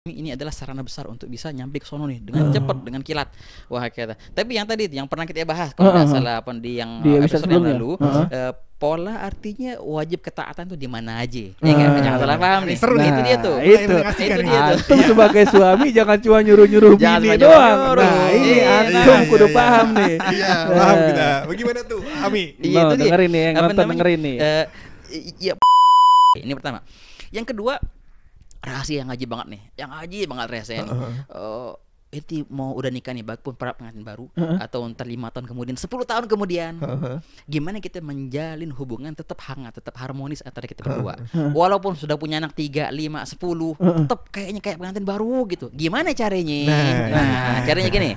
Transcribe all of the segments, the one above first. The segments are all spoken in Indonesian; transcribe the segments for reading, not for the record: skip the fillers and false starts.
ini adalah sarana besar untuk bisa nyampe ke sono nih dengan cepat, dengan kilat. Wah, kata. Tapi yang tadi yang pernah kita bahas kalau nggak salah apa di yang Di episode yang sebelumnya. lalu, pola artinya wajib ketaatan tuh di mana aja. Ya Nah. kan? Jangan salah paham nih. Seru nih. Itu dia tuh. Itu. Itu dia tuh. Antum sebagai suami jangan cuma nyuruh-nyuruh Jangan bini cuma doang. nyuruh. Nah, ini Iya, antum iya, kudu iya, paham iya. nih. Iya, paham kita. Bagaimana tuh, Ami? Iya, No, itu dia. dengerin nih, yang Apa nonton namanya? dengerin nih. Ya, ini pertama. Yang kedua, rahasia yang ngaji banget nih. Yang ngaji banget rahasia nih. Enti mau udah nikah nih, baik pun para pengantin baru atau ntar 5 tahun kemudian, 10 tahun kemudian, gimana kita menjalin hubungan tetap hangat, tetap harmonis antara kita berdua, walaupun sudah punya anak 3, 5, 10, tetap kayaknya kayak pengantin baru gitu. Gimana caranya? Nah, caranya gini.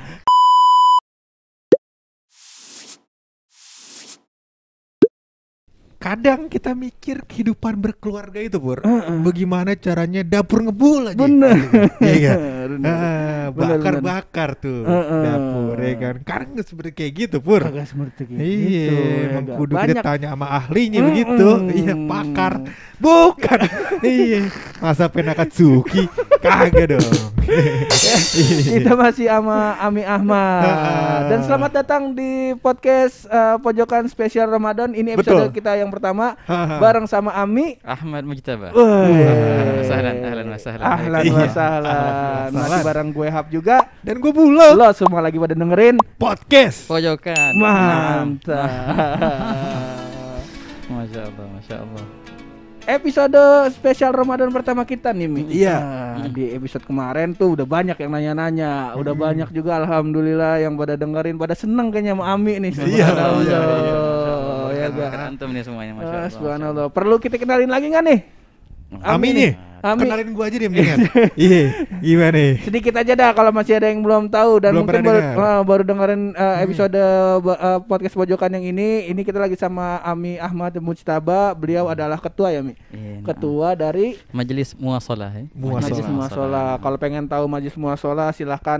Kadang kita mikir kehidupan berkeluarga itu, Pur. Bagaimana caranya dapur ngebul aja. Bener. Iya kan? Bener. Bakar-bakar tuh dapur, ya kan? Karena nggak seperti kayak gitu, Pur. Kagak seperti gitu. Iya, emang Agak kudu banyak. kita tanya sama ahlinya begitu. Iya, pakar. Bukan. Iya, masa Penakatsuki. Kagak dong. Kita masih sama Ami Ahmad. Dan selamat datang di podcast Pojokan Spesial Ramadan. Ini episode Betul. kita yang pertama bareng sama Ami. Ahmad Mujtaba. Ahlan wa sahlan. Ahlan Iya. wa sahlan. Masih bareng gue Hap juga. Dan gue Bulo. Lo semua lagi pada dengerin. Podcast. Pojokan. Mantap. Masya Allah, Masya Allah. Episode spesial Ramadan pertama kita nih, Mi. Iya. Nah, di episode kemarin tuh udah banyak yang nanya-nanya. Udah banyak juga alhamdulillah yang pada dengerin, pada seneng kayaknya sama Ami nih. Iya, Subhanallah. iya, Ya Bukan gak? antum nih semuanya, Masya Allah. Subhanallah. Perlu kita kenalin lagi nggak nih? Ami nih. Ami. Kenalin gua aja deh mendingan. Iya, gimana nih? Sedikit aja dah kalau masih ada yang belum tahu dan Belum mungkin pernah baru dengerin episode podcast pojokan yang ini kita lagi sama Ami Ahmad Mujtaba. Beliau adalah ketua ya, Mi. Iya, Ketua dari Majelis Muasalah ya. Majelis Muasalah. Kalau pengen tahu Majelis Muasalah silahkan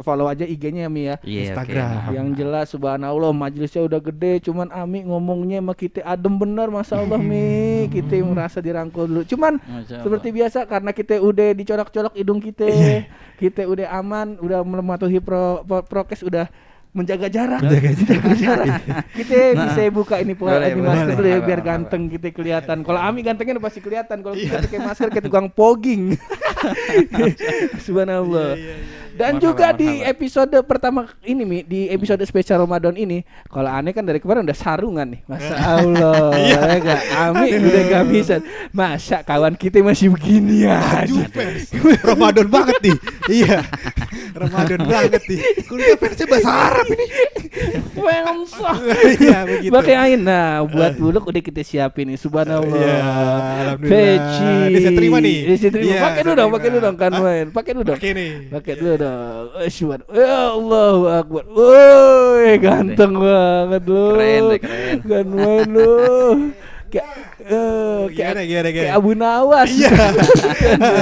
follow aja IG-nya ya, Mi ya. Iya, Instagram. oke. Yang jelas subhanallah majelisnya udah gede, cuman Ami ngomongnya sama kita adem bener, masya Allah Mi. Kita merasa dirangkul dulu. Cuman Masya Allah. seperti biasa karena kita udah dicolok-colok hidung kita, kita udah aman, udah mematuhi prokes, udah menjaga jarak. Kita bisa buka ini Boleh, masker boleh. dulu ya Apa, biar apa, ganteng kita kelihatan. Kalau Ami gantengnya udah pasti kelihatan. Kalau kita pakai masker kita tukang pogging. Subhanallah. Dan Marhaba, juga di marhaba. episode pertama ini, Mi, di episode spesial Ramadan ini, kalau aneh kan dari kemarin udah sarungan nih. Masya Allah. Ya gak? Ami udah gak bisa. Masa kawan kita masih begini ya. Fans. Ramadan banget nih. Iya. Ramadan banget nih. Kuliah fansnya bahasa Arab ini. Iya, begitu. Pakai ain. Nah, buat buluk udah kita siapin nih. Subhanallah. Iya, alhamdulillah. Peci. Bisa terima nih. Bisa terima. Iya, Pakai dulu bisa dong, pakai dulu terima. dong kan Hah? main. Pakai dulu dong. Pakai nih. Pakai dulu dong. Asyhadu. Ya Allahu Akbar. Woi, ganteng banget lu. Keren deh, keren. Kan main lu. Gimana? Kayak Abu Nawas. Iya.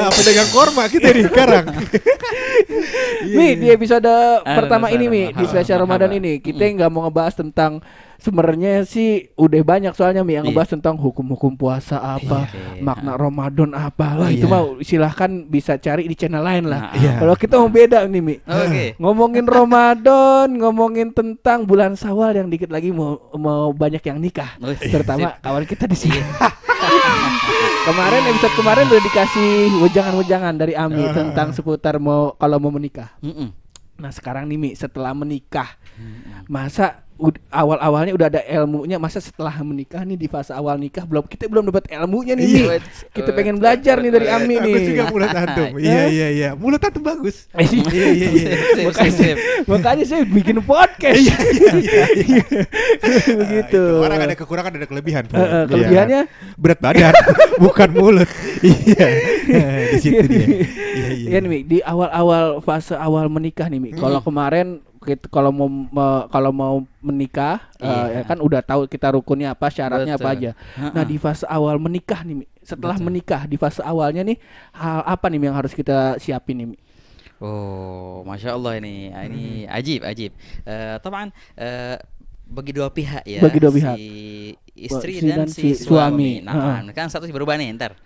Pedagang korma kita nih sekarang. Mi, di episode pertama ini, Mi, di marhaba, spesial Ramadan marhaba. ini kita nggak mau ngebahas tentang, sebenarnya sih udah banyak soalnya, Mi, yang Iya. ngebahas tentang hukum-hukum puasa apa, Iya. makna Ramadan apa. Wah, Oh, itu iya. mau silahkan bisa cari di channel lain lah. Nah, Iya. Kalau kita mau beda nih, Mi. Oke. Ngomongin Ramadan, ngomongin tentang bulan Syawal yang dikit lagi mau banyak yang nikah, Oh, terutama kawan kita di sini. Episode kemarin udah dikasih wejangan-wejangan dari Ami tentang seputar kalau mau menikah. Mm-mm. Nah sekarang nih, Mi, setelah menikah, masa awal-awalnya udah ada ilmunya, masa setelah menikah nih di fase awal nikah kita belum dapat ilmunya nih, Mi. Iya. Kita pengen belajar nih dari Ami Aku nih. juga mulut antum. Iya. Mulut antum bagus. Iya. Sip, sip, sip. Makanya saya bikin podcast. Begitu. Itu, orang ada kekurangan, ada kelebihan. Pur. Kelebihannya Iya. Berat badan, bukan mulut. Iya. Di situ dia. Iya. Iya nih, Mi, di awal-awal fase awal menikah nih, Mi. Kalau kemarin kalau mau menikah, Iya. ya kan udah tahu kita rukunnya apa, syaratnya apa Betul. aja. Nah, di fase awal menikah nih, Mi. Setelah menikah di fase awalnya nih, hal apa nih Mi, yang harus kita siapin nih, Mi? Oh, Masya Allah ini ajib. Taman bagi dua pihak ya. Bagi dua pihak. Si istri Si dan dan si si suami. suami. Nah, kan status berubah nih ntar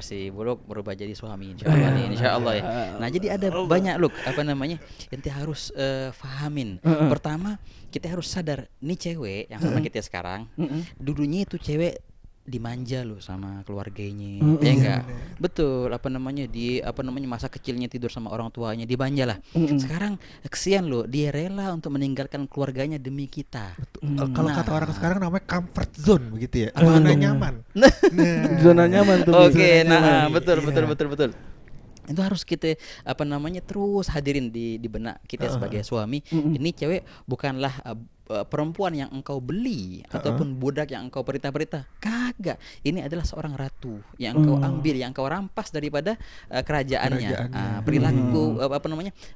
si Buluk berubah jadi suami insyaallah nih, insyaallah ya. Nah, jadi ada banyak look apa namanya ente harus fahamin. Pertama, kita harus sadar nih cewek yang sama kita sekarang dulunya itu cewek dimanja loh sama keluarganya, ya enggak? Betul, apa namanya masa kecilnya tidur sama orang tuanya dimanja lah. Sekarang kesian loh, dia rela untuk meninggalkan keluarganya demi kita. Kalau kata orang sekarang namanya comfort zone begitu ya. Apa Zona tuh? nyaman. Zona nyaman tuh. Oke, Zona nah nyaman. betul. Itu harus kita terus hadirin di benak kita sebagai suami. Ini cewek bukanlah perempuan yang engkau beli ataupun budak yang engkau perintah-perintah. Kagak. Ini adalah seorang ratu yang engkau ambil, yang engkau rampas daripada kerajaannya. Perilaku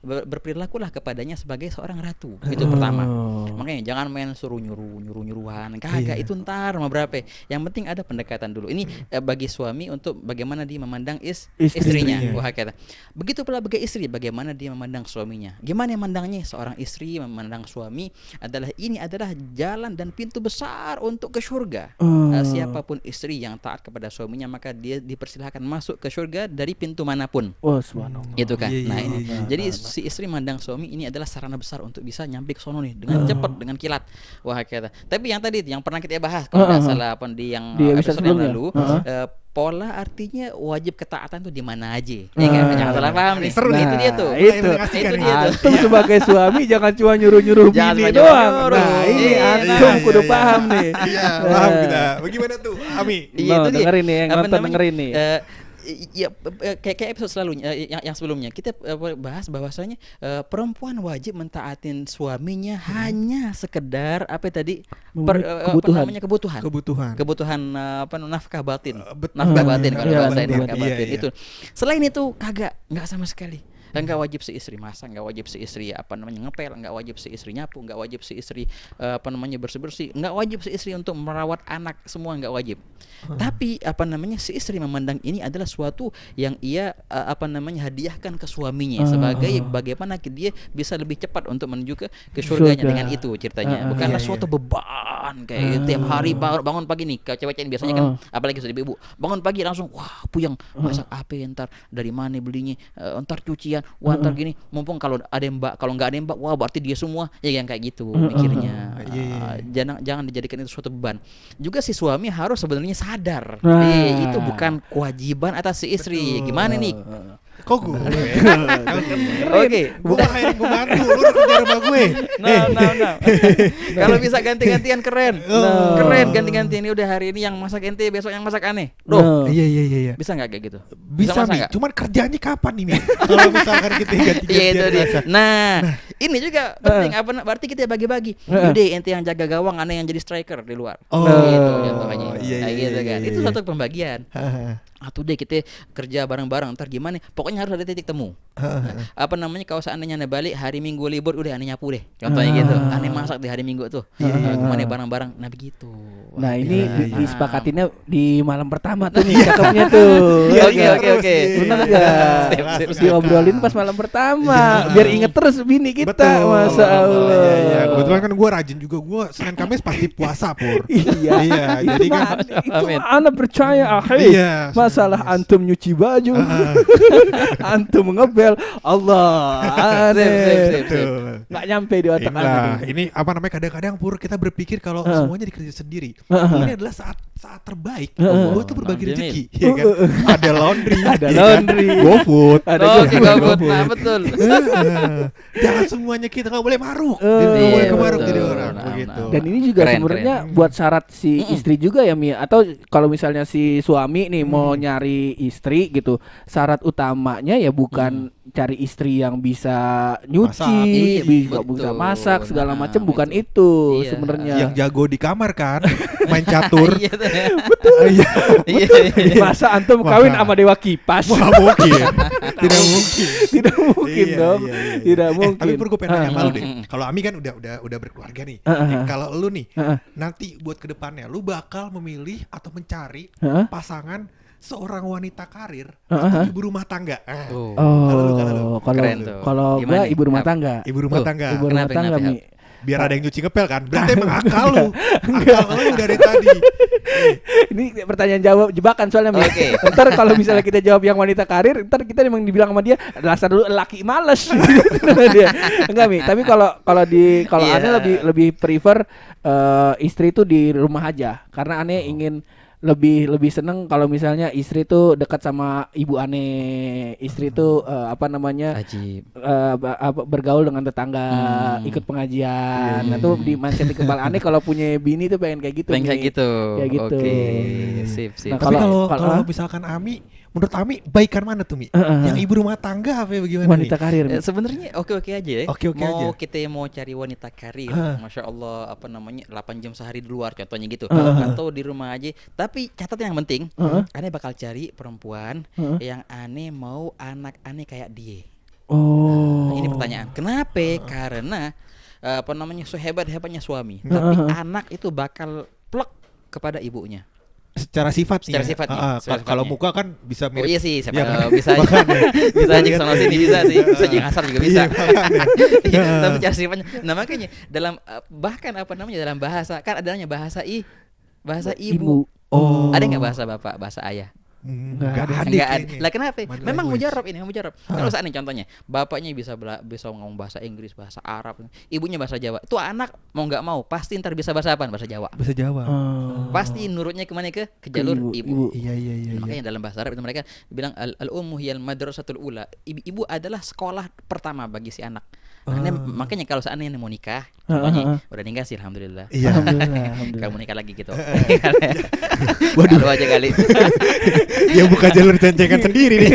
berperilakulah kepadanya sebagai seorang ratu. Itu pertama. Makanya jangan main suruh nyuruhan. Kagak, itu ntar mau berapa. Yang penting ada pendekatan dulu. Ini bagi suami untuk bagaimana dia memandang istrinya. Wah, kata. Begitu pula bagi istri, bagaimana dia memandang suaminya. Gimana memandangnya seorang istri memandang suami ini adalah jalan dan pintu besar untuk ke surga. Siapapun istri yang taat kepada suaminya maka dia dipersilahkan masuk ke surga dari pintu manapun. Subhanallah. Itu kan. Jadi si istri mandang suami ini adalah sarana besar untuk bisa nyampe ke sono nih dengan cepat, dengan kilat. Wah, kata. Tapi yang tadi yang pernah kita bahas kalau enggak salah di yang episode yang lalu, pola artinya wajib ketaatan tuh di mana aja. Ya kan? Jangan salah paham nih. Seru Itu dia tuh. Itu dia tuh. antum sebagai suami jangan cuma nyuruh-nyuruh Jangan bini cuma doang. nyuruh-nyuruh. Nah, ini Iya, antum kudu paham nih. Iya, paham kita. Bagaimana tuh, Ami? Iya, itu dia. dengerin nih, yang Apa nonton namanya? dengerin nih. Kayak episode selalunya yang sebelumnya kita bahas bahwasanya perempuan wajib mentaatin suaminya hanya sekedar kebutuhan nafkah batin. Nafkah batin kalau Iya, bahasa ini betul. nafkah batin itu. Selain itu nggak sama sekali. Enggak wajib si istri masak, enggak wajib si istri ngepel, enggak wajib si istri nyapu, enggak wajib si istri bersih-bersih, enggak wajib si istri untuk merawat anak, semua enggak wajib. Tapi si istri memandang ini adalah suatu yang ia hadiahkan ke suaminya sebagai bagaimana dia bisa lebih cepat untuk menuju ke surganya dengan itu ceritanya. Bukanlah suatu beban kayak tiap hari bangun pagi nih, cewek-cewek biasanya kan apalagi sudah ibu bangun pagi langsung wah puyeng masak apa ya, ntar dari mana belinya, ntar cucian, wah ntar gini, mumpung kalau ada yang kalau nggak ada yang wah berarti dia semua ya yang kayak gitu mikirnya. Jangan dijadikan itu suatu beban. Juga si suami harus sebenarnya sadar itu bukan kewajiban atas si istri. Gimana nih? Kok gue? Oke, Bukan hiring pembantu, lu udah kerja rumah gue. No. Kalau bisa ganti-gantian keren. Keren ganti-gantian. Ini udah hari ini yang masak ente, besok yang masak aneh. Iya. Bisa nggak kayak gitu? Bisa masak Mi, nggak? cuman kerjanya kapan nih Mi? Kalau misalkan kita ganti-gantian Iya itu dia. masak. Nah, ini juga penting berarti kita bagi-bagi. Yaudah ente yang jaga gawang, aneh yang jadi striker di luar. Gitu contohnya. Iya, Kayak gitu kan. Itu iya. satu pembagian. Atau deh kita kerja bareng-bareng ntar gimana, pokoknya harus ada titik temu. Kalau seandainya ane balik hari Minggu libur udah ane nyapu deh contohnya gitu, ane masak di hari Minggu tuh kemana bareng-bareng, nah begitu. Nah ini disepakatinnya di malam pertama tuh nih cakepnya tuh. Oke. Benar nggak? Diobrolin pas malam pertama biar inget terus bini kita. Betul. Masya Allah. Iya. Kebetulan kan gue rajin juga, gue Senin Kamis pasti puasa Pur. Iya. Jadi kan Itu anak percaya akhi. Iya. Masalah antum nyuci baju, antum ngebel, Allah aneh. Betul. Nggak nyampe di otak Inilah, aneh. ini kadang-kadang Pur kita berpikir kalau semuanya dikerja sendiri. Ini adalah saat terbaik gue tuh berbagi Jamin. rezeki, ya kan? Ada laundry, Ada ya kan? laundry. GoFood, Oke, GoFood. Nah, betul. Jangan semuanya kita nggak boleh maruk, Iya, nggak boleh kemaruk betul. jadi orang Nah, begitu. Dan ini juga Keren, sebenarnya buat syarat si istri juga ya Mia. Atau kalau misalnya si suami nih mau nyari istri gitu, syarat utamanya ya bukan cari istri yang bisa nyuci, Masak. bisa Betul. masak segala Nah, macam, bukan itu. itu Iya. sebenarnya. Yang jago di kamar kan, main catur. Iya, Iya. Iya. Masa antum kawin Wah. sama dewa kipas? Wah mungkin, tidak mungkin. Tidak mungkin Iya, dong. iya. Tidak Tapi mungkin. Pur gue pengen nanya sama lu deh. Mm. Kalau Ami kan udah berkeluarga nih. Kalau lu nih, nanti buat kedepannya, lu bakal memilih atau mencari pasangan seorang wanita karir atau ibu rumah tangga. Kalau lu. Oh, Keren tuh. kalau Gimana gua nih? ibu rumah tangga. Ibu rumah Tuh, tangga. Ibu rumah Kenapa, tangga kenapa, Mi. biar ada yang nyuci ngepel kan. Berarti emang akal lu. Akal lu dari tadi. Ini pertanyaan jawab jebakan soalnya Mi. Oke. Ntar kalau misalnya kita jawab yang wanita karir, ntar kita emang dibilang sama dia dasar dulu laki males. Dia. Enggak Mi, tapi kalau Iya. Ane lebih prefer istri itu di rumah aja karena Ane ingin lebih seneng kalau misalnya istri tuh dekat sama ibu Ane, istri tuh Ajib. bergaul dengan tetangga, ikut pengajian. Nah tuh di mindset di kepala Ane kalau punya bini tuh pengen kayak gitu. Pengen kayak Mi. gitu. Kayak gitu. Oke. Sip. Nah, Tapi kalau kalau- misalkan Ami, menurut Ami baikan mana tuh Mi? Yang ibu rumah tangga apa bagaimana Wanita Mi? karir. Mi. Sebenarnya oke-oke aja ya. Oke-oke mau aja. kita mau cari wanita karir, Masya Allah 8 jam sehari di luar contohnya gitu, atau di rumah aja. Tapi catatan yang penting, Ane bakal cari perempuan yang Ane mau anak Ane kayak dia. Oh. Ini pertanyaan. Kenapa? Karena sehebat-hebatnya suami, tapi anak itu bakal plek kepada ibunya. Secara sifat nih. Secara ya? sifatnya, secara Kalau sifatnya. muka kan bisa Oh mirip. iya sih, siapa Iya kan? tahu bisa aja. Bisa aja sono sini bisa sih, bisa aja ngasar juga bisa. Iya, tapi cara sifatnya. Nah, makanya dalam bahkan dalam bahasa kan adanya bahasa ibu. Oh. Ada enggak bahasa bapak, bahasa ayah? Enggak ada. Enggak ada. kayaknya. Lah kenapa? Body Memang language. mujarab. Kalau saat ini contohnya, bapaknya bisa ngomong bahasa Inggris, bahasa Arab, ibunya bahasa Jawa. Itu anak mau nggak mau pasti ntar bisa bahasa apa? Bahasa Jawa. Bahasa Jawa. Pasti nurutnya kemana ke jalur ibu. Iya. Makanya dalam bahasa Arab itu mereka bilang al-ummu hiyal madrasatul ula. Ibu adalah sekolah pertama bagi si anak. Makanya kalau seandainya mau nikah, contohnya udah nikah sih alhamdulillah. Iya. Alhamdulillah. Kamu nikah lagi gitu. Waduh aja kali. Yang buka jalur cencengan sendiri nih.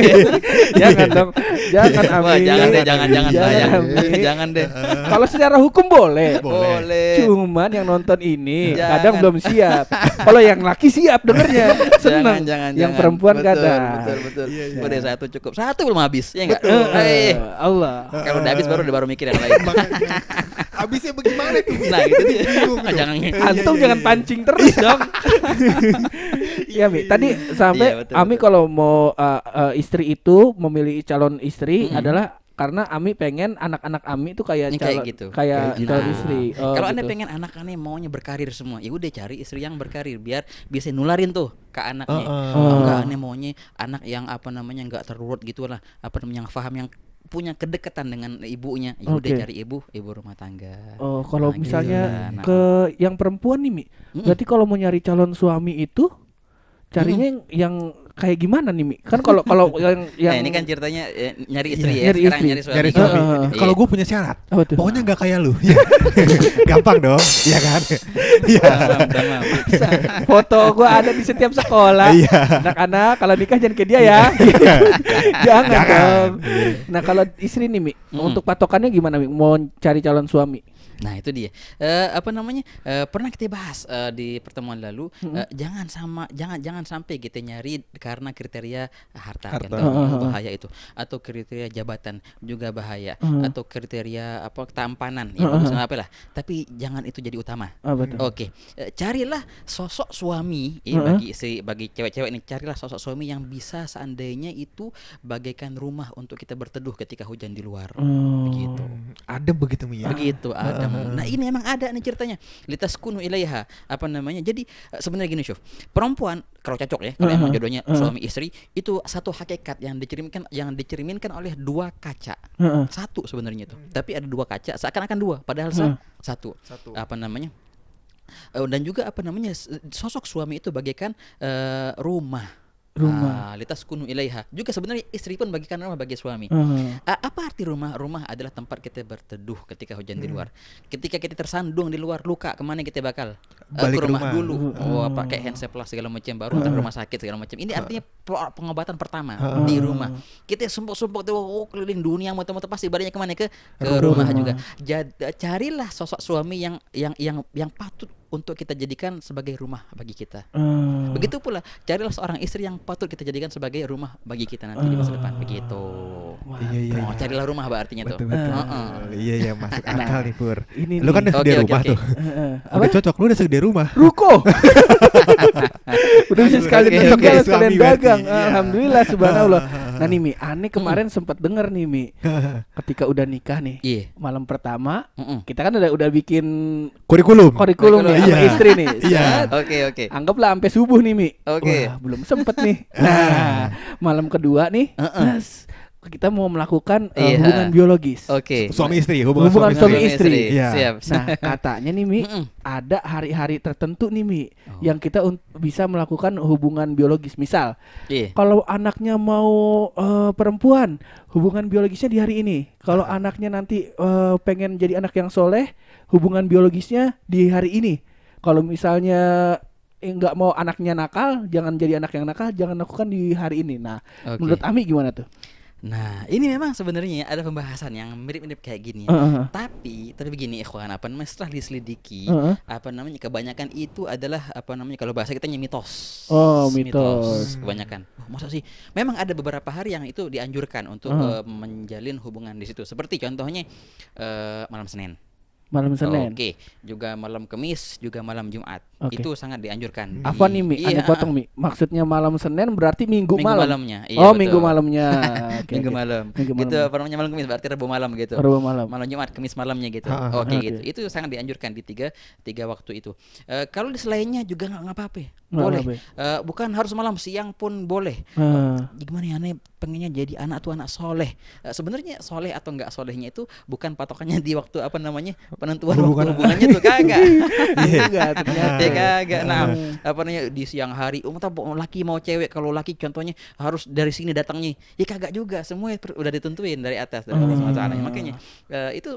Jangan dong. Jangan Wah, Ami. jangan deh, jangan sayang. Ami. Jangan deh. Kalau secara hukum boleh. Boleh. Cuman yang nonton ini Jangan. kadang belum siap. Kalau yang laki siap dengernya. Seneng. Jangan. Yang perempuan Betul, kadang. Betul. Iya. Udah satu cukup. Satu belum habis, ya enggak? Allah. Kalau udah habis baru mikir yang lain. Makanya. Habisnya bagaimana tuh? Nah, itu dia. Bingung tuh. Jangan. Antum jangan pancing terus dong. Iya Mi, tadi sampai Iya, betul, Ami betul. kalau mau istri itu memilih calon istri adalah karena Ami pengen anak-anak Ami itu kayak Yang calon kayak gitu. kayak Kayak calon gitu. istri. Oh, Kalau gitu. Anda pengen anak Anda maunya berkarir semua, ya udah cari istri yang berkarir biar bisa nularin tuh ke anaknya. Enggak, Anda maunya anak yang enggak terurut gitu lah, yang paham, yang punya kedekatan dengan ibunya. Ya udah Oke. cari ibu rumah tangga. Oh, kalau Nah, misalnya gitu. Nah. ke yang perempuan nih Mi, berarti kalau mau nyari calon suami itu carinya yang kayak gimana nih Mi? Kan kalau yang Nah, ini kan ceritanya nyari istri ya. nyari Sekarang istri. nyari suami. Nyari suami. Iya. Kalau gue punya syarat, Apa tuh? pokoknya nggak kayak lu. Gampang dong, iya kan? Iya. Tamam. Foto gua ada di setiap sekolah. Iya. Anak-anak kalau nikah jangan kayak dia ya. Jangan dong. Nah, kalau istri nih Mi, untuk patokannya gimana Mi? Mau cari calon suami? Nah itu dia. Pernah kita bahas di pertemuan lalu. Jangan sampai kita nyari karena kriteria harta. Contohnya bahaya itu, atau kriteria jabatan juga bahaya, atau kriteria ketampanan. Ya bagus apa lah. Tapi jangan itu jadi utama. Betul. Oke, carilah sosok suami bagi cewek-cewek ini, carilah sosok suami yang bisa seandainya itu bagaikan rumah untuk kita berteduh ketika hujan di luar. Begitu. Adem begitu Mi ya. Begitu ada. Nah ini emang ada nih ceritanya. Litaskunu ilaiha. Jadi sebenarnya gini Syuf, perempuan kalau cocok ya, kalau emang jodohnya suami istri, itu satu hakikat yang dicerminkan oleh dua kaca. Satu sebenarnya itu. Tapi ada dua kaca, seakan-akan dua, padahal satu. Dan juga sosok suami itu bagaikan rumah. Litaskunu ilaiha. Juga sebenarnya istri pun bagikan rumah bagi suami. Apa arti rumah? Rumah adalah tempat kita berteduh ketika hujan di luar. Ketika kita tersandung di luar, luka, kemana kita bakal? Balik ke rumah rumah. dulu. Pakai handseplas segala macam, baru ke rumah sakit segala macam. Ini artinya pengobatan pertama di rumah. Kita sumpuk-sumpuk tuh keliling dunia, muter-muter, pasti baliknya kemana? Ke rumah juga. Carilah sosok suami yang patut untuk kita jadikan sebagai rumah bagi kita. Begitu pula carilah seorang istri yang patut kita jadikan sebagai rumah bagi kita nanti di masa depan. Begitu. Iya. Carilah rumah artinya tuh. Betul. Iya masuk akal nih Pur. Ini Lu kan nih. udah sediain Oke. rumah tuh. Udah cocok, lu udah sediain rumah. Ruko. Udah bisa sekalian Oke, tinggal, oke, sekalian suami dagang. berarti. Iya. Alhamdulillah subhanallah. Nah nih Mi, Ane kemarin sempat denger nih Mi, ketika udah nikah nih, Iya. malam pertama kita kan udah bikin Kurikulum. nih sama istri nih. Iya. Oke. Anggaplah sampai subuh nih Mi. Oke. Wah, belum sempet nih. Nah, malam kedua nih, kita mau melakukan hubungan biologis. Oke. Suami istri, Hubungan suami istri. Iya. Siap. Nah, katanya nih Mi, ada hari-hari tertentu nih Mi yang kita bisa melakukan hubungan biologis. Misal, kalau anaknya mau perempuan, hubungan biologisnya di hari ini. Kalau anaknya nanti pengen jadi anak yang soleh, hubungan biologisnya di hari ini. Kalau misalnya nggak mau anaknya nakal, jangan jadi anak yang nakal, jangan lakukan di hari ini. Nah, menurut Ami gimana tuh? Nah, ini memang sebenarnya ada pembahasan yang mirip-mirip kayak gini. Tapi begini ikhwan, setelah diselidiki, kebanyakan itu adalah kalau bahasa kita mitos. Mitos. Kebanyakan. Masa sih? Memang ada beberapa hari yang itu dianjurkan untuk menjalin hubungan di situ. Seperti contohnya malam Senin. Oke, juga malam Kamis, juga malam Jumat. Itu sangat dianjurkan. Apa nih Mi? Ane potong Mi. Maksudnya malam Senin berarti minggu malamnya. Iya, minggu malamnya. Minggu malam. Gitu malam Kamis berarti Rabu malam gitu. Rabu malam. Malam Jumat, Kamis malamnya gitu. Gitu. Itu sangat dianjurkan di tiga waktu itu. Kalau di selainnya juga nggak apa-apa. Boleh. Bukan harus malam, siang pun boleh. Gimana ya, Ane pengennya jadi anak tuh anak soleh. Sebenarnya soleh atau nggak solehnya itu bukan patokannya di waktu penentuan waktu hubungannya tuh kagak. Enggak ternyata. Kagak. Nah, di siang hari laki mau cewek, kalau laki contohnya harus dari sini datangnya. Ya kagak juga, semua udah ditentuin dari atas dari Allah SWT. Makanya itu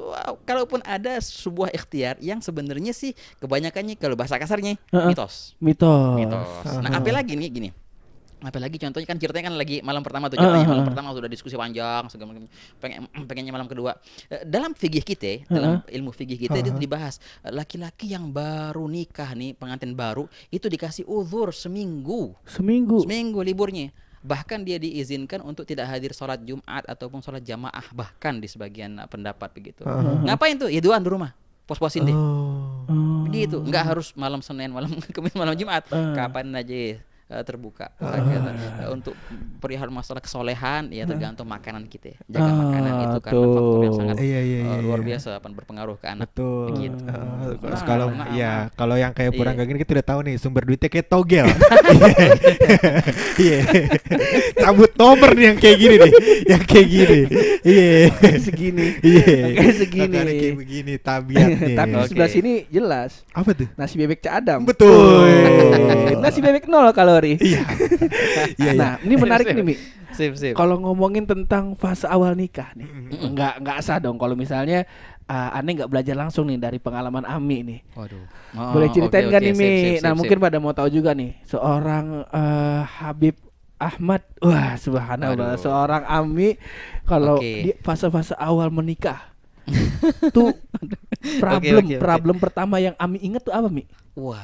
kalaupun ada sebuah ikhtiar yang sebenarnya sih kebanyakannya kalau bahasa kasarnya mitos. Nah, apalagi nih gini. Apalagi contohnya kan ceritanya kan lagi malam pertama tuh, malam pertama sudah diskusi panjang segala macam, pengennya malam kedua. Dalam fikih kita, dalam ilmu fikih kita itu dibahas laki-laki yang baru nikah nih, pengantin baru itu dikasih uzur seminggu liburnya. Bahkan dia diizinkan untuk tidak hadir sholat Jumat ataupun sholat jamaah, bahkan di sebagian pendapat begitu. Ngapain tuh? Ya doan di rumah, pos-posin deh. Begitu, nggak harus malam Senin, malam Kamis, malam Jumat, kapan aja terbuka. Untuk perihal masalah kesolehan ya tergantung makanan kita. Jaga makanan itu karena faktor yang sangat luar biasa berpengaruh ke anak. Begitu. Kalau yang kayak Purangga gini kita udah tahu nih sumber duitnya kayak togel. Cabut nomor nih yang kayak gini nih. Yang kayak gini. Segini. Kayak begini tabiat nih. Tapi sebelah sini jelas. Apa tuh? Nasi bebek Cak Adam. Betul. Nasi bebek 0 kalori. Iya. Nah, ini menarik nih Mi. Sip. Kalau ngomongin tentang fase awal nikah nih, nggak sah dong kalau misalnya Ane nggak belajar langsung nih dari pengalaman Ami nih. Waduh. Boleh ceritain nggak nih Mi? Nah, mungkin pada mau tahu juga nih seorang Habib Ahmad. Wah, subhanallah. Seorang Ami kalau di fase-fase awal menikah tuh problem pertama yang Ami inget tuh apa Mi? Wah,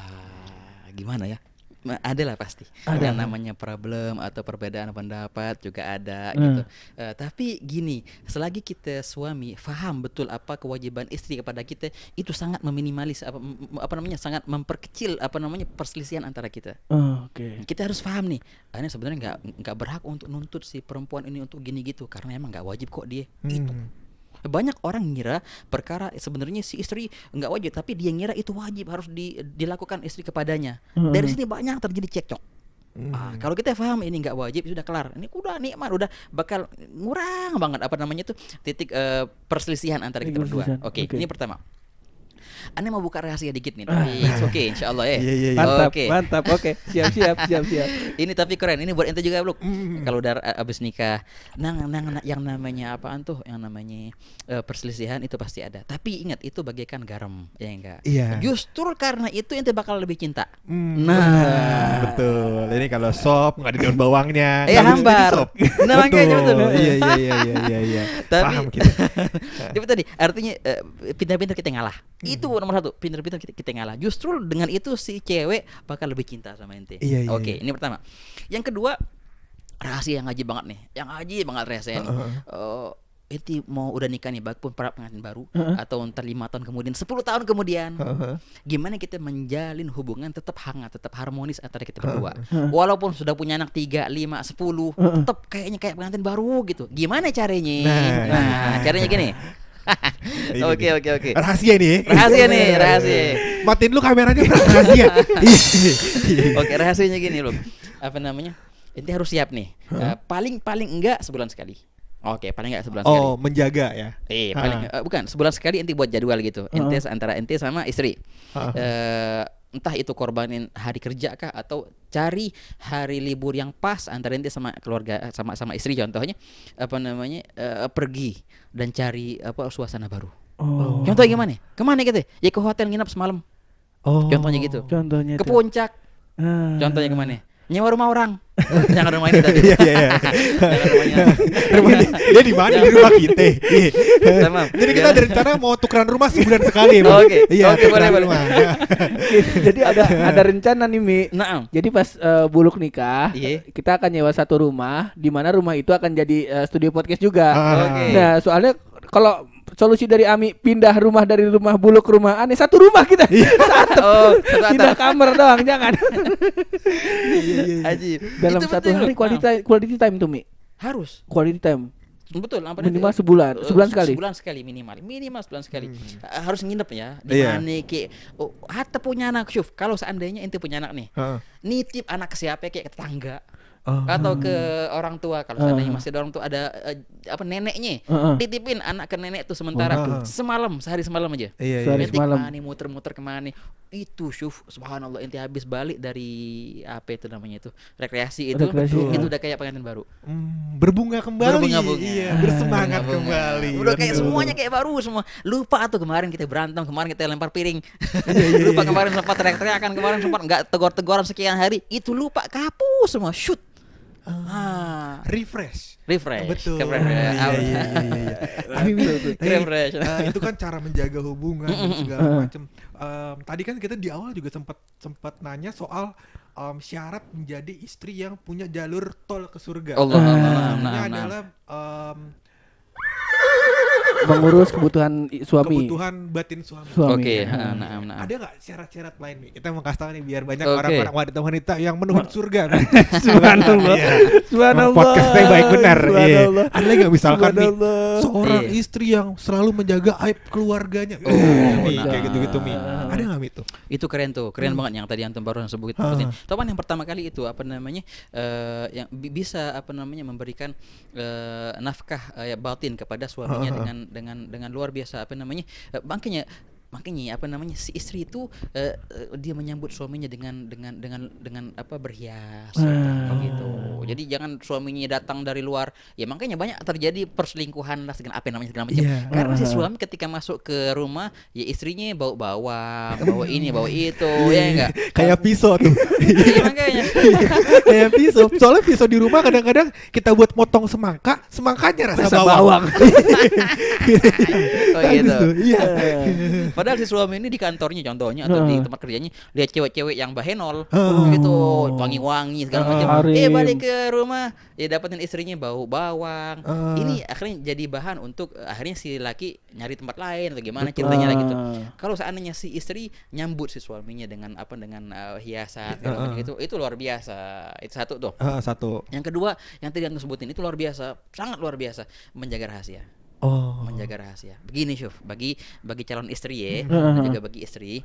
gimana ya? Ada lah pasti. Yang namanya problem atau perbedaan pendapat juga ada gitu. Tapi gini, selagi kita suami faham betul apa kewajiban istri kepada kita, itu sangat meminimalis sangat memperkecil perselisihan antara kita. Kita harus paham nih, ini sebenarnya nggak berhak untuk nuntut si perempuan ini untuk gini gitu karena emang nggak wajib kok dia. Gitu. Banyak orang ngira perkara sebenarnya si istri nggak wajib, tapi dia ngira itu wajib, harus dilakukan istri kepadanya. Dari sini banyak terjadi cekcok. Kalau kita paham ini nggak wajib, sudah kelar. Ini udah nikmat, udah bakal ngurang banget titik perselisihan antara kita berdua. Ini pertama. Ane mau buka rahasia dikit nih, tapi oke, insyaallah ya. Mantap. Oke. Siap. Ini tapi keren. Ini buat ente juga, Bro. Kalau udah abis nikah, yang namanya apaan tuh? Yang namanya perselisihan itu pasti ada. Tapi ingat, itu bagaikan garam, ya enggak? Iya. Justru karena itu ente bakal lebih cinta. Betul. Ini kalau sop nggak ada daun bawangnya. Hambar. Nah, makanya betul. Iya. Paham kita. Tapi tadi artinya pintar-pintar kita ngalah. Itu nomor satu, pintar-pintar kita ngalah. Justru dengan itu si cewek bakal lebih cinta sama ente. Oke, ini pertama. Yang kedua, rahasia yang ngaji banget nih, rahasia nih. enti mau udah nikah nih, pun para pengantin baru atau ntar 5 tahun kemudian, 10 tahun kemudian, gimana kita menjalin hubungan tetap hangat, tetap harmonis antara kita berdua, walaupun sudah punya anak 3, 5, 10, tetap kayaknya kayak pengantin baru gitu. Gimana caranya? Nah caranya gini. Oke. Rahasia nih. Rahasia. Matiin lu kameranya, rahasia. Oke, rahasianya gini loh. Apa namanya? Ente harus siap nih. Paling enggak sebulan sekali. Oke, paling enggak sebulan sekali. Oh, menjaga ya. Paling bukan sebulan sekali ente buat jadwal gitu. Ente antara ente sama istri. Entah itu korbanin hari kerja kah atau cari hari libur yang pas antara ente sama keluarga, sama istri, contohnya apa namanya, pergi dan cari suasana baru. Contohnya gimana? Kemana gitu? Ya ke hotel nginap semalam. Contohnya gitu. Contohnya ke puncak. Contohnya kemana? Nyewa rumah orang. Jangan rumah ini tadi. Jangan rumahnya. Dia di mana? Di rumah kita. Jadi kita ada rencana mau tukeran rumah sebulan sekali. Oke. Boleh. Jadi ada rencana nih, Mi. Nah, jadi pas Buluk nikah, kita akan nyewa satu rumah, di mana rumah itu akan jadi studio podcast juga. Nah, soalnya kalau solusi dari Ami pindah rumah dari rumah Buluk ke rumah Ane, satu rumah kita. Satu. Pindah kamar doang, jangan. Ajib. Dalam itu satu hari quality time tuh, Mi. Harus quality time. Betul, minimal sebulan sekali. Sebulan sekali minimal sebulan sekali. Harus nginep ya. Di mana hatta punya anak, Syuf. Kalau seandainya ente punya anak nih, nitip anak ke siapa, kayak ke tetangga. Atau ke orang tua, kalau seandainya masih ada orang tua, ada neneknya, titipin anak ke nenek tuh sementara sehari semalam aja. Sehari semalam. Muter-muter kemana? Itu Syuf, subhanallah, ente habis balik dari apa itu namanya itu, rekreasi itu udah kayak pengantin baru. Berbunga kembali. Iya, bersemangat kembali. Udah kayak semuanya kayak baru semua. Lupa tuh kemarin kita berantem, kemarin kita lempar piring. Lupa kemarin sempat teriak-teriakan, kemarin sempat enggak tegur-teguran sekian hari. Itu lupa, kapus semua, shoot. Refresh. Betul. Refresh. Itu kan cara menjaga hubungan dan segala macam. Tadi kan kita di awal juga sempat nanya soal syarat menjadi istri yang punya jalur tol ke surga. Ini adalah mengurus kebutuhan suami. Kebutuhan batin suami. Oke. Ada nggak syarat-syarat lain nih? Kita mau kasih tahu nih biar banyak orang-orang wanita-wanita yang menuju surga. Subhanallah. Podcastnya baik benar. Ada nggak misalkan nih seorang istri yang selalu menjaga aib keluarganya? Kayak gitu-gitu, Mi. Ada nggak, Mi, itu? Itu keren banget yang tadi antum baru sebutin. Topan yang pertama kali itu yang bisa memberikan nafkah batin kepada suaminya dengan luar biasa makanya si istri itu dia menyambut suaminya dengan berhias gitu. Jadi jangan suaminya datang dari luar. Ya makanya banyak terjadi perselingkuhan lah segala macam. Karena si suami ketika masuk ke rumah, ya istrinya bawa ini, bawa itu, ya enggak? Kayak pisau tuh. Makanya. Kayak pisau. Soalnya pisau di rumah kadang-kadang kita buat motong semangkanya rasa bawang. Gitu. Padahal si suami ini di kantornya contohnya atau di tempat kerjanya lihat cewek-cewek yang bahenol gitu, wangi-wangi segala macam. Balik ke rumah dapetin istrinya bau bawang. Ini akhirnya jadi bahan untuk akhirnya si laki nyari tempat lain atau gimana ceritanya lah gitu. Kalau seandainya si istri nyambut si suaminya dengan hiasan segala macam gitu, itu luar biasa. Itu satu tuh. Satu. Yang kedua yang tadi aku sebutin itu luar biasa, sangat luar biasa, menjaga rahasia. Menjaga rahasia. Begini, Syuf, bagi calon istri dan juga bagi istri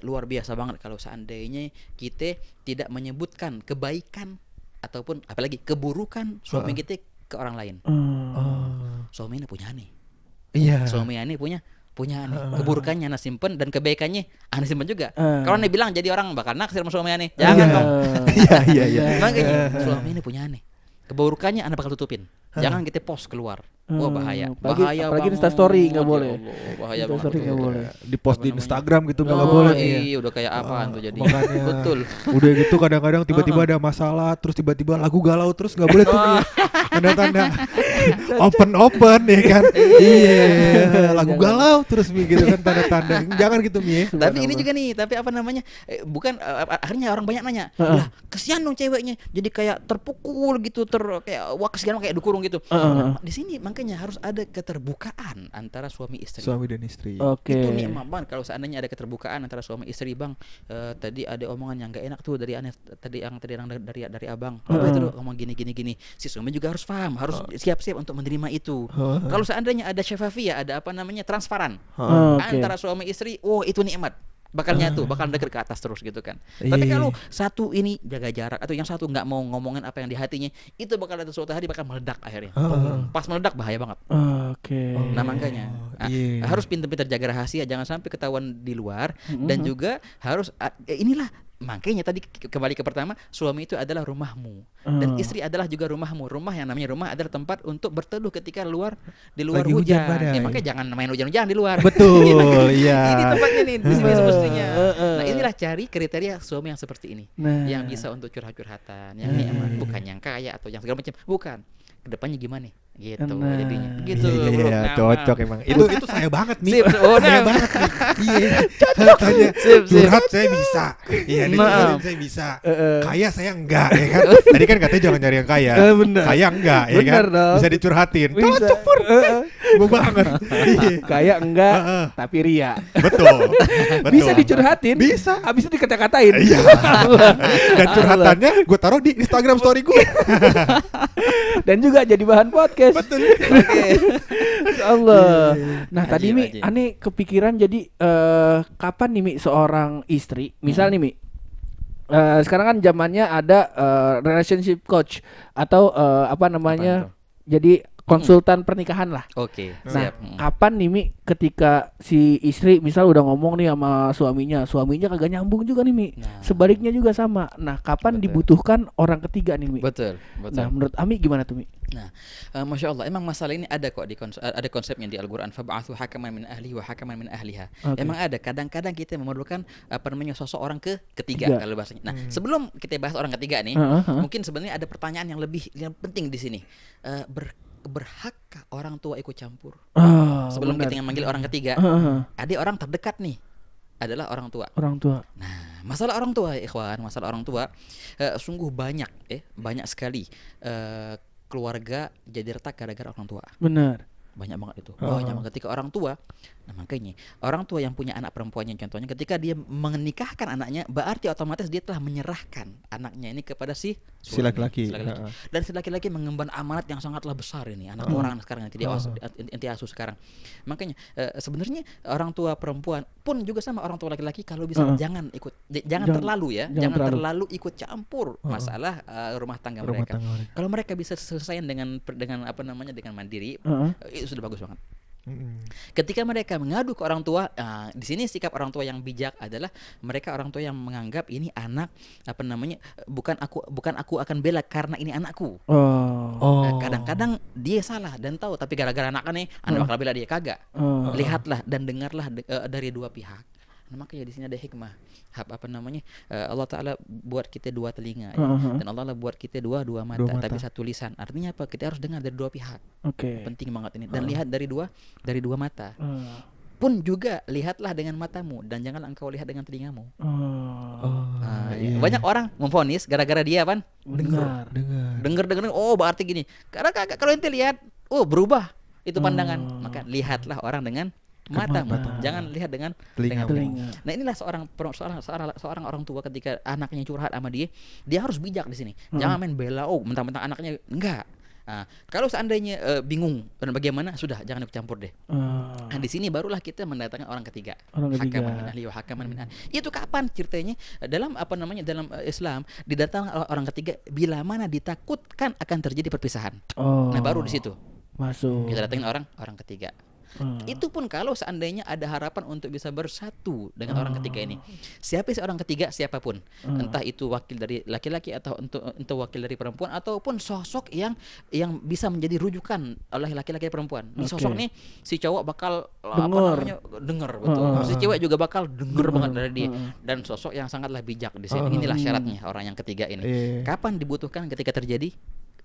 luar biasa banget kalau seandainya kita tidak menyebutkan kebaikan ataupun apalagi keburukan suami kita ke orang lain. Suami ini punya nih. Iya. Suami ini punya nih. Keburukannya ana simpen dan kebaikannya ana simpen juga. Kalau ane bilang jadi orang bakal naksir sama suami ane. Jangan dong. Iya. Makanya suami ini punya nih. Keburukannya anda bakal tutupin. Jangan kita post keluar. Wah, bahaya. Apalagi Insta story enggak boleh. Bahaya banget. Enggak boleh. Di post di Instagram gitu enggak boleh. Iya, udah kayak apaan tuh jadi. Betul. Udah gitu kadang-kadang tiba-tiba ada masalah, terus tiba-tiba lagu galau terus enggak boleh tuh. Tanda-tanda open ya kan. Iya, lagu galau terus gitu kan tanda-tanda. Jangan gitu, Mi. Tapi ini juga nih, bukan akhirnya orang banyak nanya, "Lah, kesian dong ceweknya. Jadi kayak terpukul gitu, kayak wah kesian kayak dikurung gitu." Di sini makanya makanya harus ada keterbukaan antara suami istri. Suami dan istri. Itu nikmat banget kalau seandainya ada keterbukaan antara suami istri, Bang. Tadi ada omongan yang nggak enak tuh dari aneh tadi yang dari abang. Apa itu ngomong gini. Si suami juga harus paham, harus siap-siap untuk menerima itu. Kalau seandainya ada syafafiyah, ada transparan antara suami istri, itu nikmat. Bakal nyatu, bakal deket ke atas terus gitu kan. Tapi kalau satu ini jaga jarak atau yang satu nggak mau ngomongin apa yang di hatinya, itu bakal ada suatu hari bakal meledak akhirnya. Pas meledak bahaya banget. Nah makanya harus pintar-pintar jaga rahasia, jangan sampai ketahuan di luar. Dan juga harus inilah makanya tadi kembali ke pertama, suami itu adalah rumahmu dan istri adalah juga rumahmu. Rumah yang namanya rumah adalah tempat untuk berteduh ketika di luar hujan. Makanya jangan main hujan-hujan di luar. Betul, iya. Ini tempatnya nih, di sini semestinya. Nah, inilah cari kriteria suami yang seperti ini. Yang bisa untuk curhat-curhatan, yang nikmat, bukan yang kaya atau yang segala macam, bukan. Kedepannya gimana? Gitu jadinya. Begitu. Iya, cocok emang. Itu saya banget nih. Saya banget nih. Iya. Tanya curhat saya bisa. Iya, saya bisa. Kaya saya enggak, ya kan? Tadi kan katanya jangan nyari yang kaya. Kaya enggak, ya kan? Bisa dicurhatin. Campur. Gue banget. Kaya enggak, tapi ria. Betul. Bisa dicurhatin. Bisa. Habis itu dikata-katain. Iya. Dan curhatannya gue taruh di Instagram story gue. Dan juga jadi bahan podcast. Betul. Allah. Nah, tadi Mi, aneh kepikiran jadi kapan nih Mi seorang istri, misal nih Mi, sekarang kan zamannya ada relationship coach atau jadi konsultan pernikahan lah. Nah, kapan nih Mi ketika si istri misal udah ngomong nih sama suaminya kagak nyambung juga nih Mi. Sebaliknya juga sama. Nah, kapan dibutuhkan orang ketiga nih Mi? Betul. Nah, menurut Ami gimana tuh Mi? Nah, Masya Allah, emang masalah ini ada kok ada konsepnya di Al-Quran. Fab'athu hakaman min ahlihi wa hakaman min ahliha. Emang ada. Kadang-kadang kita memerlukan sosok orang ketiga kalau bahasanya. Nah, sebelum kita bahas orang ketiga nih, mungkin sebenarnya ada pertanyaan yang penting di sini. Berhakkah orang tua ikut campur? Sebelum kita manggil orang ketiga, ada orang terdekat nih adalah orang tua. Nah, masalah orang tua, ikhwan, sungguh banyak sekali keluarga jadi retak gara-gara orang tua. Benar. Banyak banget itu. Banyak banget ketika orang tua. Nah, makanya orang tua yang punya anak perempuannya, contohnya ketika dia menikahkan anaknya, berarti otomatis dia telah menyerahkan anaknya ini kepada si laki-laki. Dan si laki-laki mengemban amanat yang sangatlah besar ini, anak orang sekarang inti asuh sekarang. Makanya sebenarnya orang tua perempuan pun juga sama orang tua laki-laki, kalau bisa jangan terlalu ikut campur masalah rumah tangga mereka. Kalau mereka bisa selesaikan dengan mandiri, itu sudah bagus banget. Ketika mereka mengadu ke orang tua, di sini sikap orang tua yang bijak adalah mereka orang tua yang menganggap ini anak bukan aku akan bela karena ini anakku. Kadang-kadang dia salah dan tahu, tapi gara-gara anaknya anak bakal bela dia, kagak. Lihatlah dan dengarlah dari dua pihak. Nah, makanya di sini ada hikmah. Allah Ta'ala buat kita dua telinga dan Allah buat kita dua mata, tapi satu lisan. Artinya apa? Kita harus dengar dari dua pihak. Penting banget ini. Dan lihat dari dua mata. Pun juga lihatlah dengan matamu dan jangan engkau lihat dengan telingamu. Banyak orang memvonis gara-gara dia dengar. Berarti gini. Karena kalau ente lihat, berubah itu pandangan. Maka lihatlah orang dengan matamu, jangan lihat dengan telinga. Nah, inilah seorang orang tua ketika anaknya curhat sama dia harus bijak di sini. Jangan main bela, mentang-mentang anaknya enggak. Kalau seandainya bingung dan bagaimana, sudah jangan ikut campur deh. Nah, di sini barulah kita mendatangkan orang ketiga. Hakaman min ahli wa hakaman min ahli. Itu kapan ceritanya? Dalam dalam Islam didatangkan orang ketiga bila mana ditakutkan akan terjadi perpisahan. Nah, baru di situ masuk. Kita datangin orang ketiga. Itu pun kalau seandainya ada harapan untuk bisa bersatu dengan orang ketiga ini. Siapa sih orang ketiga? Siapapun, entah itu wakil dari laki-laki atau untuk wakil dari perempuan, ataupun sosok yang bisa menjadi rujukan oleh laki-laki dan perempuan. Ini sosok nih, si cowok bakal dengar betul. Si cewek juga bakal dengar banget dari dia. Dan sosok yang sangatlah bijak di sini. Inilah syaratnya orang yang ketiga ini. Kapan dibutuhkan? Ketika terjadi,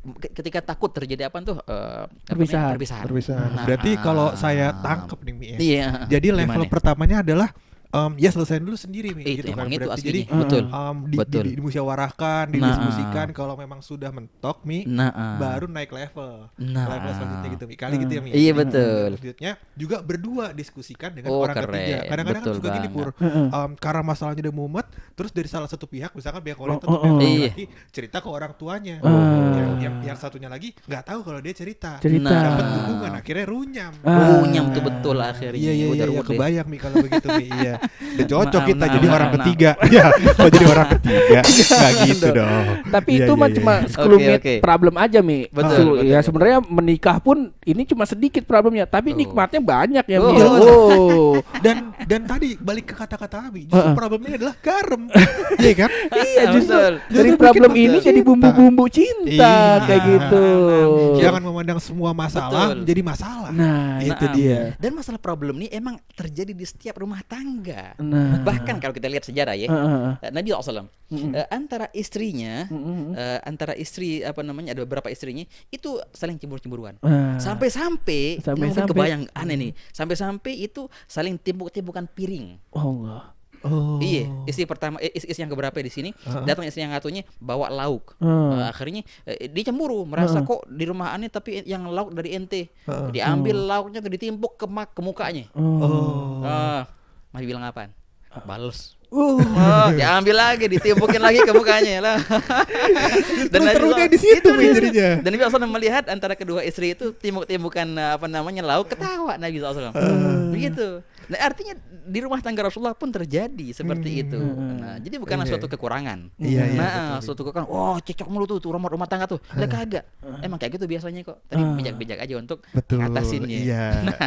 ketika takut terjadi perpisahan. Nah, berarti kalau saya tangkap nih Mi, jadi level pertamanya adalah ya selesai dulu sendiri itu gitu kan. itu Berarti aslinya. jadi Betul. dimusyawarahkan, didiskusikan kalau memang sudah mentok baru naik level. Level selanjutnya gitu Mi. Kali gitu ya Mi. Iya betul. Selanjutnya juga berdua diskusikan dengan orang ketiga. Kadang-kadang kan suka gini Pur. Karena masalahnya udah mumet, terus dari salah satu pihak misalkan pihak wanita atau pihak laki cerita ke orang tuanya. Yang satunya lagi nggak tahu kalau dia cerita. Dapat dukungan akhirnya runyam. Runyam tuh betul akhirnya. Iya, kebayang Mi kalau begitu Mi. Iya. Udah cocok kita jadi orang ketiga. Ya, kok jadi orang ketiga? Enggak gitu dong. Tapi itu mah cuma sekelumit problem aja Mi. Betul. Ya sebenarnya menikah pun ini cuma sedikit problemnya, tapi nikmatnya banyak ya Mi. Dan tadi balik ke kata-kata Abi, justru problemnya adalah garam. Iya kan? Iya, justru dari problem ini jadi bumbu-bumbu cinta kayak gitu. Jangan memandang semua masalah jadi masalah. Nah, itu dia. Dan masalah problem ini emang terjadi di setiap rumah tangga. Bahkan kalau kita lihat sejarah ya, Nabi SAW antara istrinya, antara istri ada beberapa istrinya itu saling cemburu-cemburuan. Sampai-sampai mungkin kebayang aneh nih. Sampai-sampai itu saling timbuk-timbukan piring. Iya, istri pertama, istri yang keberapa di sini datang istri yang satunya bawa lauk. Akhirnya dia cemburu, merasa kok di rumah aneh tapi yang lauk dari ente. Diambil lauknya ditimpuk ke mukanya. Masih bilang apaan? Bales. Diambil lagi, ditimpukin lagi ke mukanya lah. Dan serunya di situ jadinya. Dan Nabi SAW melihat antara kedua istri itu timbuk-timbukan lauk, ketawa Nabi SAW. Begitu. Nah, artinya di rumah tangga Rasulullah pun terjadi seperti itu. Nah, jadi bukanlah suatu kekurangan. Suatu kekurangan. Oh, cekcok mulu tuh rumah tangga tuh. Lah kagak. Emang kayak gitu biasanya kok. Tapi bijak-bijak aja untuk ngatasinnya. Iya.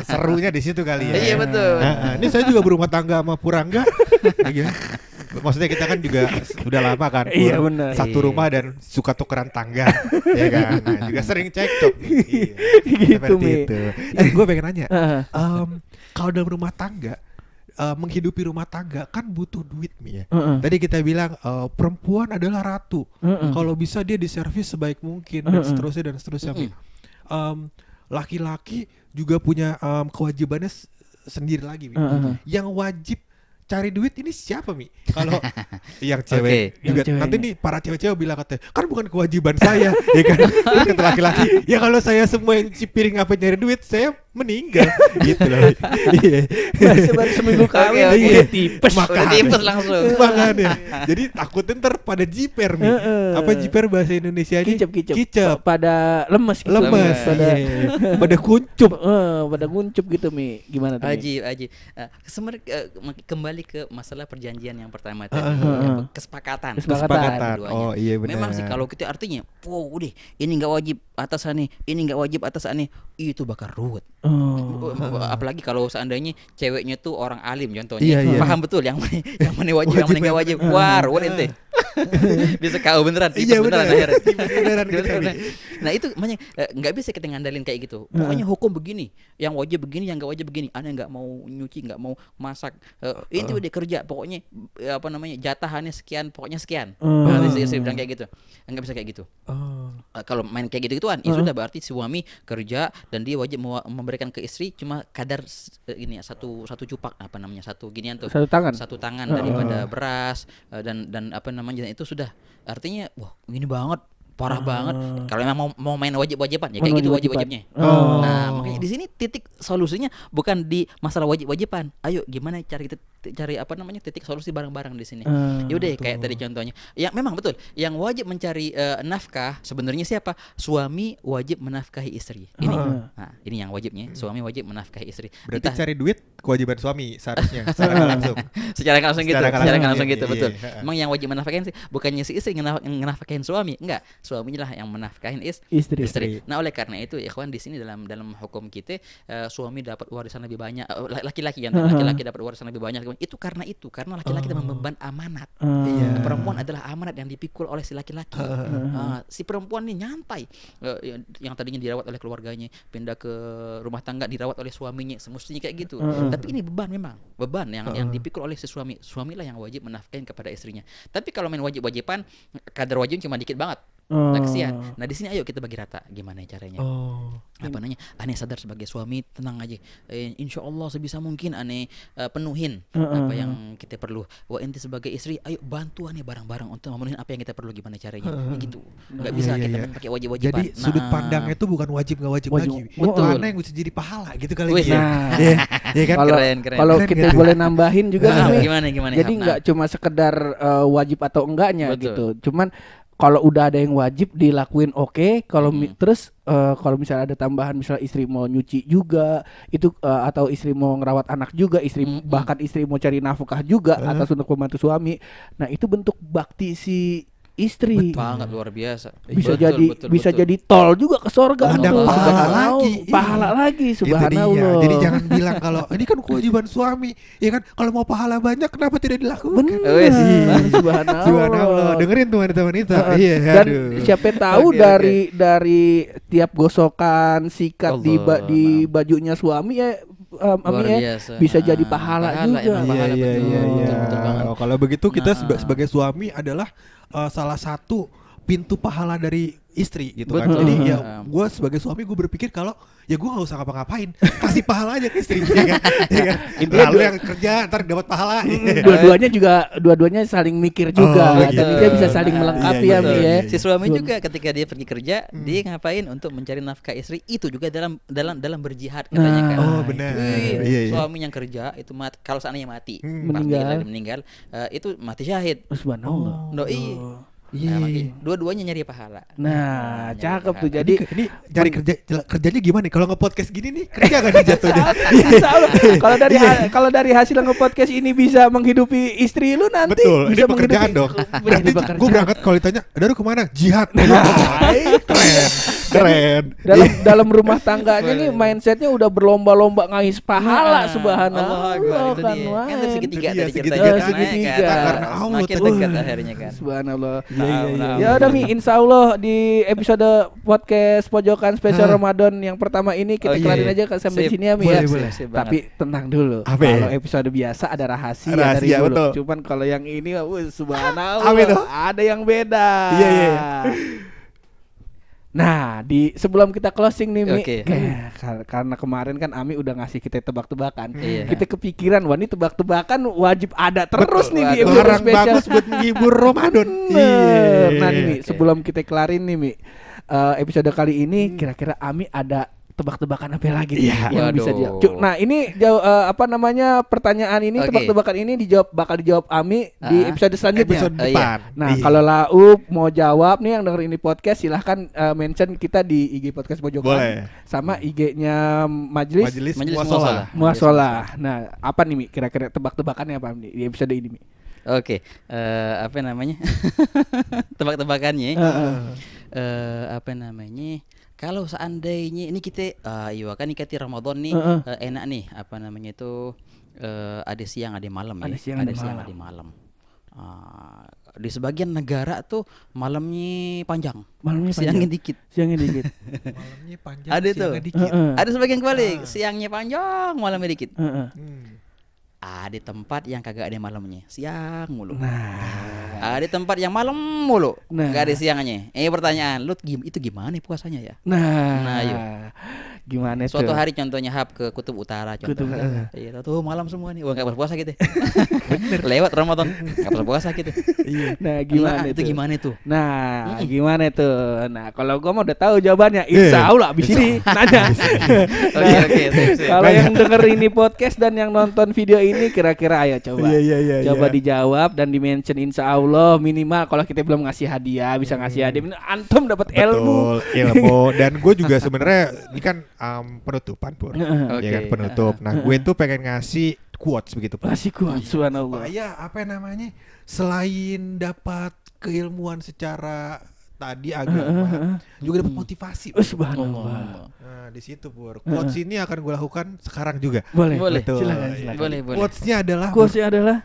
Serunya di situ kali ya. Iya betul. Ini saya juga berumah tangga sama Purangga. Maksudnya kita kan juga udah lama kan. Iya benar. Satu rumah dan suka tukeran tangga. Ya kan. Nah, juga sering cekcok. Gitu Mi. Gue pengen nanya. Kalau dalam rumah tangga, menghidupi rumah tangga kan butuh duit Mi ya. Tadi kita bilang perempuan adalah ratu. Kalau bisa dia diservis sebaik mungkin dan seterusnya Mi. Laki-laki juga punya kewajibannya sendiri lagi Mi. Yang wajib cari duit ini siapa Mi? Kalau yang cewek juga nanti nih para cewek-cewek bilang katanya kan bukan kewajiban saya, ya kan? Terus kata laki-laki, ya kalau saya semua yang cuci piring apa nyari duit, saya meninggal gitu loh. Iya. Baru seminggu kawin udah tipes. Tipes langsung. Makanya. Jadi takutnya ntar pada jiper Mi. Apa jiper bahasa Indonesianya? Kicep. Pada lemes gitu. Pada kuncup. Pada kuncup gitu Mi. Gimana tuh? Aji. Kembali ke masalah perjanjian yang pertama tadi, kesepakatan. Oh iya benar. Memang sih kalau kita artinya, udah ini nggak wajib atasannya, ini nggak wajib atasannya, itu bakal ruwet. Apalagi kalau seandainya ceweknya tuh orang alim contohnya, paham betul yang mana wajib, yang mana nggak wajib. Ruwet ente. Bisa kau beneran, beneran akhirnya. Nah itu makanya nggak bisa kita ngandalin kayak gitu. Pokoknya hukum begini, yang wajib begini, yang nggak wajib begini. Aneh nggak mau nyuci, nggak mau masak. Itu udah kerja, pokoknya jatahannya sekian, pokoknya sekian. Istri bilang kayak gitu, nggak bisa kayak gitu. Kalau main kayak gitu-gituan, itu sudah berarti suami kerja dan dia wajib memberikan ke istri cuma kadar ini satu cupak satu ginian tuh. Satu tangan daripada beras dan itu sudah artinya wah ini banget. Parah banget. Kalau memang mau main wajib-wajiban ya kayak gitu wajib-wajibnya. Nah, makanya di sini titik solusinya bukan di masalah wajib-wajiban. Ayo gimana cari titik solusi bareng-bareng di sini. Yaudah kayak tadi contohnya. Yang memang betul, yang wajib mencari nafkah sebenarnya siapa? Suami wajib menafkahi istri. Ini. Nah, ini yang wajibnya, suami wajib menafkahi istri. Berarti cari duit kewajiban suami seharusnya secara langsung. Secara langsung gitu, betul. Emang yang wajib menafkahin sih bukannya si istri ngenafkahin suami, enggak. Suaminya lah yang menafkahin istri. Nah, oleh karena itu ikhwan di sini dalam hukum kita suami dapat warisan lebih banyak, laki-laki dapat warisan lebih banyak. Itu karena laki-laki membeban amanat. Perempuan adalah amanat yang dipikul oleh si laki-laki. Si perempuan ini nyantai, yang tadinya dirawat oleh keluarganya pindah ke rumah tangga dirawat oleh suaminya, semestinya kayak gitu. Tapi ini beban yang dipikul oleh si suamilah yang wajib menafkahin kepada istrinya. Tapi kalau main wajib-wajiban, kadar wajib cuma dikit banget. Nah, kesian. Nah, di sini ayo kita bagi rata gimana caranya. Apa namanya? Ane sadar sebagai suami, tenang aja. Insya Allah sebisa mungkin ane penuhin apa yang kita perlu. Wah, ente sebagai istri, ayo bantu ane bareng-bareng untuk memenuhi apa yang kita perlu, gimana caranya. Gitu. Enggak bisa kita main pakai wajib-wajiban. Jadi sudut pandangnya itu bukan wajib nggak wajib lagi. Betul. Mana yang bisa jadi pahala gitu kali Wih, ya. Ya kan? Keren. Kalau kita boleh nambahin juga nih. Gimana? Jadi nggak cuma sekedar wajib atau enggaknya. Betul. Gitu. Cuman kalau udah ada yang wajib dilakuin oke. Kalau terus kalau misalnya ada tambahan, misalnya istri mau nyuci juga itu atau istri mau ngerawat anak juga, bahkan istri mau cari nafkah juga atas untuk membantu suami. Nah, itu bentuk bakti si istri. Banget luar biasa. Bisa jadi tol juga ke surga. Ada pahala lagi. Subhanallah. Jadi jangan bilang kalau ini kan kewajiban suami, ya kan? Kalau mau pahala banyak kenapa tidak dilakukan? Subhanallah. Dengerin tuh wanita-wanita. Dan siapa tahu dari tiap gosokan sikat di bajunya suami ya bisa jadi pahala juga. Iya. Kalau begitu kita sebagai suami adalah salah satu pintu pahala dari istri gitu kan. Jadi ya gue sebagai suami gue berpikir kalau ya gue nggak usah ngapa-ngapain, kasih pahala aja ke istri, ya kan? Lalu yang kerja ntar dapat pahala. Dua-duanya saling mikir juga, dan dia bisa saling melengkapi ya. Si suami juga ketika dia pergi kerja, dia ngapain untuk mencari nafkah istri, itu juga dalam berjihad katanya kan. Oh benar. Suami yang kerja itu kalau seandainya mati, meninggal, itu mati syahid. Subhanallah. Iya. Dua-duanya nyari pahala. Nah, cakep tuh. Jadi ini cari kerjanya gimana nih? Kalau nge-podcast gini nih kerja kan jatuhnya. Kalau dari hasil nge-podcast ini bisa menghidupi istri lu nanti. Betul, bisa ini pekerjaan dong. Nanti gue berangkat kalau ditanya, "Daru kemana?" Jihad. Keren. Dalam rumah tangganya nih mindsetnya udah berlomba-lomba ngais pahala. Subhanallah. Kan dari segitiga tadi segitiga. Karena Allah makin dekat akhirnya kan. Subhanallah. Ya udah Mi, insya Allah di episode podcast Pojokan spesial Ramadan yang pertama ini kita kelarin aja sampai sini ya Mi ya. Boleh. Tapi tenang dulu. Kalau episode biasa ada rahasia dari dulu. Betul. Cuman kalau yang ini subhanallah ada yang beda. Iya. Nah, sebelum kita closing nih Mi, karena kemarin kan Ami udah ngasih kita tebak-tebakan. Kita kepikiran, wah ini tebak-tebakan wajib ada terus nih di episode spesial. Bagus buat menghibur Ramadan. Nah nih Mi, sebelum kita kelarin nih Mi, episode kali ini kira-kira Ami ada tebak-tebakan apa lagi nih yang bisa dijawab. Nah ini pertanyaan ini tebak-tebakan ini bakal dijawab Ami di episode selanjutnya. Episode depan. Nah kalau Laup mau jawab nih yang denger ini podcast, silahkan mention kita di IG podcast Pojokan. Boleh. Sama IG-nya Majelis Muasalah. Nah apa nih Mi, kira-kira tebak-tebakannya apa nih di episode ini Mi? Oke, apa namanya? Tebak-tebakannya. Apa namanya? Kalau seandainya ini kita kan ikati Ramadan nih enak nih apa namanya itu ada siang ada malam ya. Ada malam. Di sebagian negara tuh malamnya panjang. Siangnya dikit. Malamnya panjang, ada tuh. dikit. Ada sebagian kebalik, siangnya panjang, malamnya dikit. Ada tempat yang kagak ada malamnya, siang mulu. Ada tempat yang malam mulu, nggak ada siangnya. Pertanyaan, lu itu gimana puasanya ya? Nah yuk. Gimana suatu hari contohnya ke Kutub Utara contohnya. Iya, tuh malam semua nih. Wah, enggak berpuasa gitu. Lewat Ramadan enggak berpuasa gitu. Nah, gimana itu? Gimana itu? Nah, gimana itu? Nah, kalau gua mau udah tahu jawabannya, insya Allah abis ini nanya. Oke. Kalau yang denger ini podcast dan yang nonton video ini kira-kira ayo coba. Coba dijawab dan di-mention insya Allah minimal kalau kita belum ngasih hadiah bisa ngasih hadiah. Antum dapat ilmu. Dan gue juga sebenarnya ini kan penutupan Pur. Ya kan penutup. Nah, gue tuh pengen ngasih quotes begitu. Ngasih quotes, subhanallah. Supaya apa namanya? Selain dapat keilmuan secara tadi agama, juga dapat motivasi. Subhanallah. Nah, di situ Pur. Quotes ini akan gue lakukan sekarang juga. Boleh. Silakan. Boleh. Quotesnya adalah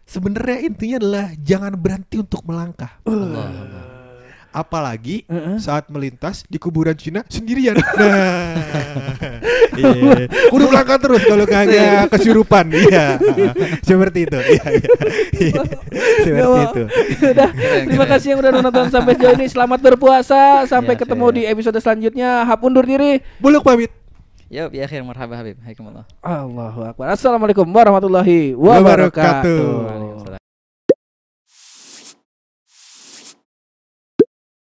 sebenarnya intinya adalah jangan berhenti untuk melangkah. Apalagi saat melintas di kuburan Cina sendirian. Iya. Kudu berangkat terus kalau kagak kesurupan. Iya. Seperti itu. Iya. Seperti itu. Udah, terima kasih yang udah nonton sampai sejauh ini. Selamat berpuasa. Sampai ketemu di episode selanjutnya. Hap undur diri. Buluk pamit. Ya, bi akhir marhaba Habib. Hayakumullah. Allahu akbar. Assalamualaikum warahmatullahi wabarakatuh.